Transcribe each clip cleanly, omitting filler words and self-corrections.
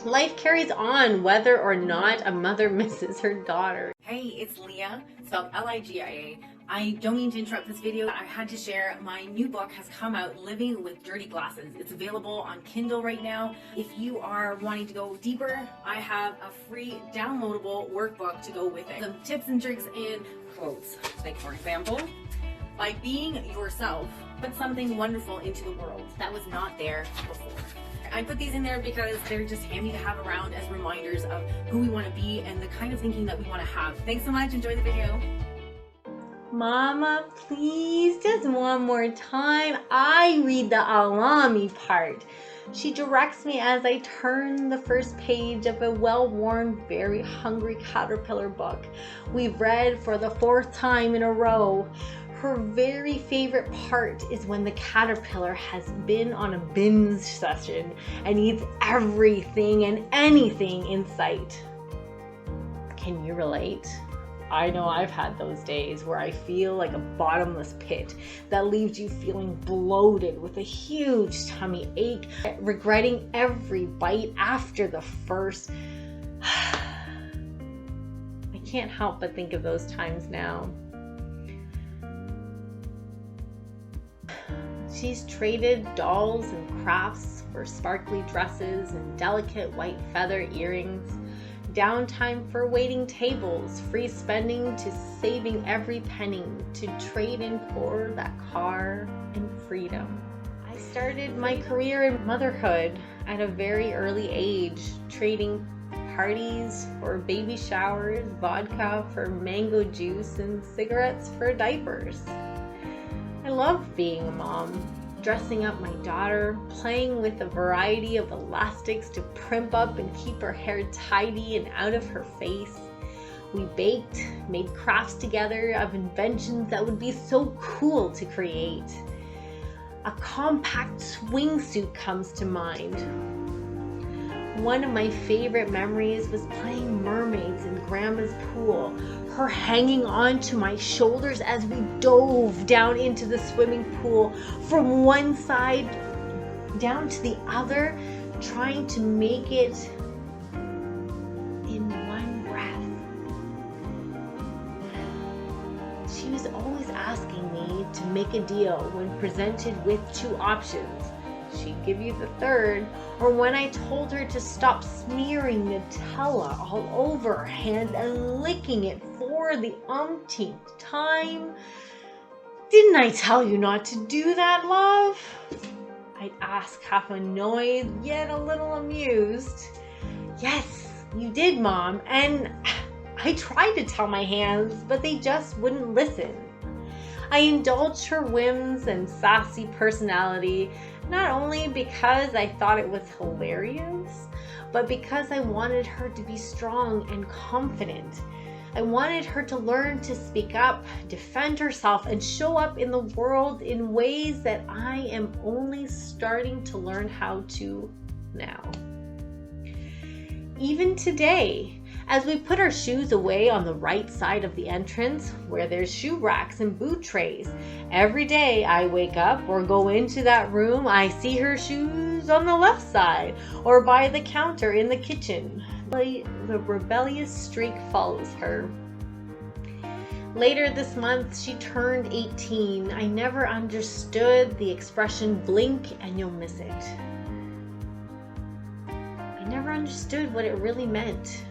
Life carries on whether or not a mother misses her daughter. Hey, it's Leah, spelled Ligia. I don't mean to interrupt this video. I had to share my new book has come out, Living with Dirty Glasses. It's available on Kindle right now. If you are wanting to go deeper, I have a free downloadable workbook to go with it. Some tips and tricks and quotes. Like for example, by being yourself, put something wonderful into the world that was not there before. I put these in there because they're just handy to have around as reminders of who we want to be and the kind of thinking that we want to have. Thanks so much. Enjoy the video. Mama, please, just one more time. I read the Alami part. She directs me as I turn the first page of a well-worn, very hungry caterpillar book we've read for the 4th time in a row. Her very favorite part is when the caterpillar has been on a binge session and eats everything and anything in sight. Can you relate? I know I've had those days where I feel like a bottomless pit that leaves you feeling bloated with a huge tummy ache, regretting every bite after the first. I can't help but think of those times now. She's traded dolls and crafts for sparkly dresses and delicate white feather earrings. Downtime for waiting tables, free spending to saving every penny to trade in for that car and freedom. I started my career in motherhood at a very early age, trading parties for baby showers, vodka for mango juice, and cigarettes for diapers. I love being a mom. Dressing up my daughter, playing with a variety of elastics to primp up and keep her hair tidy and out of her face. We baked, made crafts together of inventions that would be so cool to create. A compact swimsuit comes to mind. One of my favorite memories was playing Mermaids in Grandma's pool, her hanging onto my shoulders as we dove down into the swimming pool from one side down to the other, trying to make it in one breath. She was always asking me to make a deal when presented with 2 options. She'd give you the 3rd, or when I told her to stop smearing Nutella all over her hand and licking it for the umpteenth time. Didn't I tell you not to do that, love? I'd ask, half annoyed, yet a little amused. Yes, you did, Mom, and I tried to tell my hands, but they just wouldn't listen. I indulged her whims and sassy personality, not only because I thought it was hilarious, but because I wanted her to be strong and confident. I wanted her to learn to speak up, defend herself, and show up in the world in ways that I am only starting to learn how to now. Even today, as we put our shoes away on the right side of the entrance where there's shoe racks and boot trays, every day I wake up or go into that room, I see her shoes on the left side or by the counter in the kitchen. The rebellious streak follows her. Later this month, she turned 18. I never understood the expression blink and you'll miss it. I never understood what it really meant.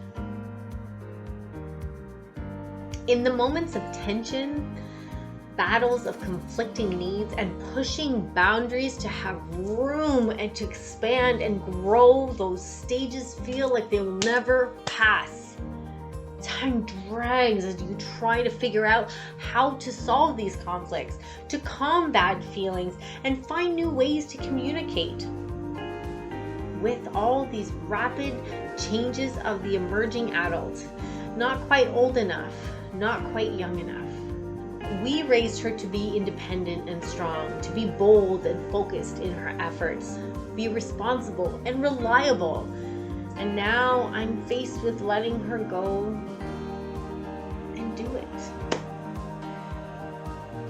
In the moments of tension, battles of conflicting needs, and pushing boundaries to have room and to expand and grow, those stages feel like they will never pass. Time drags as you try to figure out how to solve these conflicts, to combat feelings, and find new ways to communicate. With all these rapid changes of the emerging adult, not quite old enough, not quite young enough. We raised her to be independent and strong, to be bold and focused in her efforts, be responsible and reliable. And now I'm faced with letting her go and do it.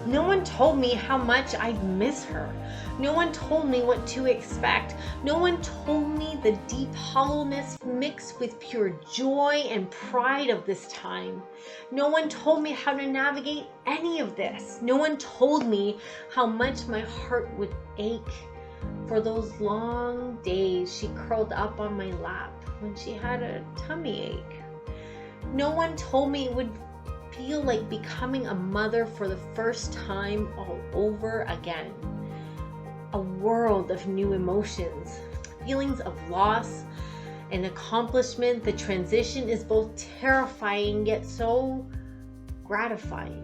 No one told me how much I'd miss her. No one told me what to expect. No one told me the deep hollowness mixed with pure joy and pride of this time. No one told me how to navigate any of this. No one told me how much my heart would ache for those long days she curled up on my lap when she had a tummy ache. No one told me it would feel like becoming a mother for the first time all over again. A world of new emotions, feelings of loss and accomplishment. The transition is both terrifying yet so gratifying.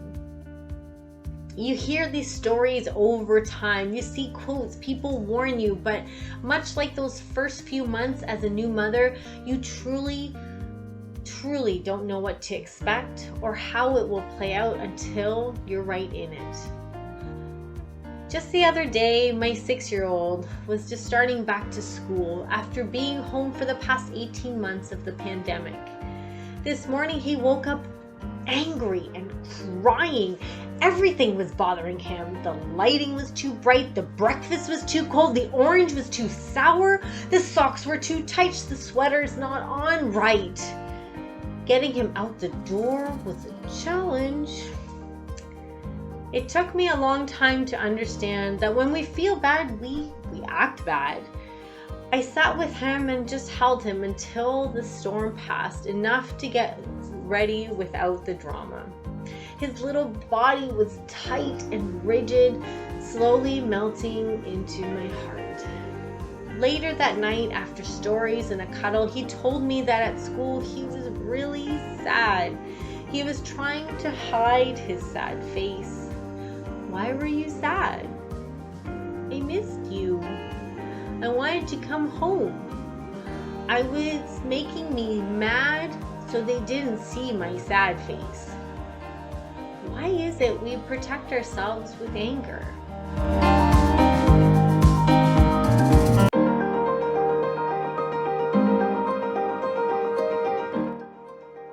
You hear these stories over time. You see quotes, people warn you, but much like those first few months as a new mother, you truly don't know what to expect or how it will play out until you're right in it. Just the other day, my 6-year-old was just starting back to school after being home for the past 18 months of the pandemic. This morning he woke up angry and crying. Everything was bothering him. The lighting was too bright, the breakfast was too cold, the orange was too sour, the socks were too tight, the sweater's not on right. Getting him out the door was a challenge. It took me a long time to understand that when we feel bad, we act bad. I sat with him and just held him until the storm passed, enough to get ready without the drama. His little body was tight and rigid, slowly melting into my heart. Later that night, after stories and a cuddle, he told me that at school he was really sad. He was trying to hide his sad face. Why were you sad? I missed you. I wanted to come home. I was making me mad so they didn't see my sad face. Why is it we protect ourselves with anger?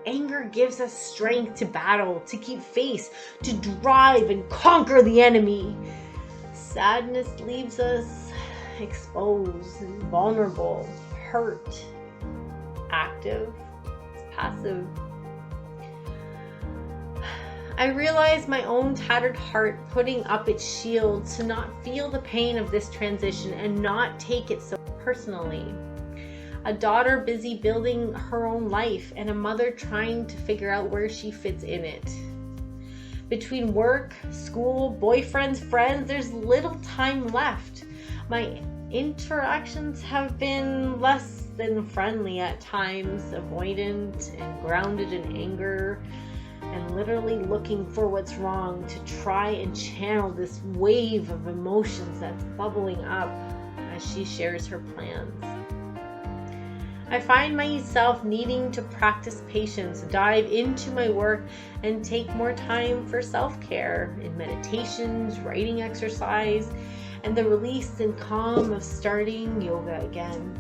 Anger gives us strength to battle, to keep face, to drive and conquer the enemy. Sadness leaves us exposed and vulnerable, hurt, active, passive. I realized my own tattered heart putting up its shield to not feel the pain of this transition and not take it so personally. A daughter busy building her own life and a mother trying to figure out where she fits in it. Between work, school, boyfriends, friends, there's little time left. My interactions have been less than friendly at times, avoidant and grounded in anger, and literally looking for what's wrong to try and channel this wave of emotions that's bubbling up as she shares her plans. I find myself needing to practice patience, dive into my work, and take more time for self-care in meditations, writing exercise, and the release and calm of starting yoga again.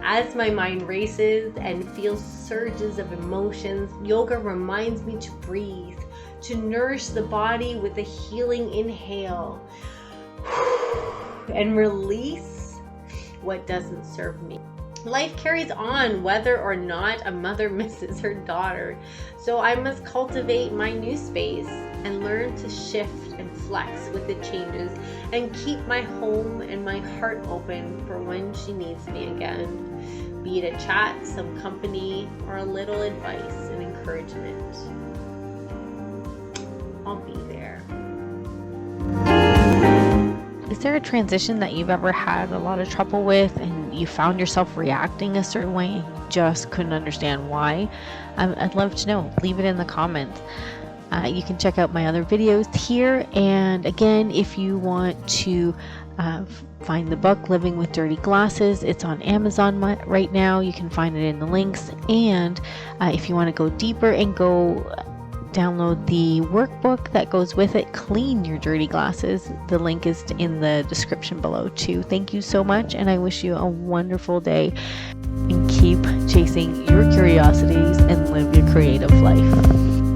As my mind races and feels surges of emotions, yoga reminds me to breathe, to nourish the body with a healing inhale, and release what doesn't serve me. Life carries on whether or not a mother misses her daughter, so I must cultivate my new space and learn to shift and flex with the changes and keep my home and my heart open for when she needs me again, be it a chat, some company, or a little advice and encouragement. I'll be there. Is there a transition that you've ever had a lot of trouble with and you found yourself reacting a certain way and you just couldn't understand why? I'd love to know. Leave it in the comments. You can check out my other videos here. And again, if you want to find the book Living with Dirty Glasses, it's on Amazon right now. You can find it in the links. And if you want to go deeper and go download the workbook that goes with it, Clean Your Dirty Glasses, the link is in the description below too. Thank you so much, and I wish you a wonderful day, and keep chasing your curiosities and live your creative life.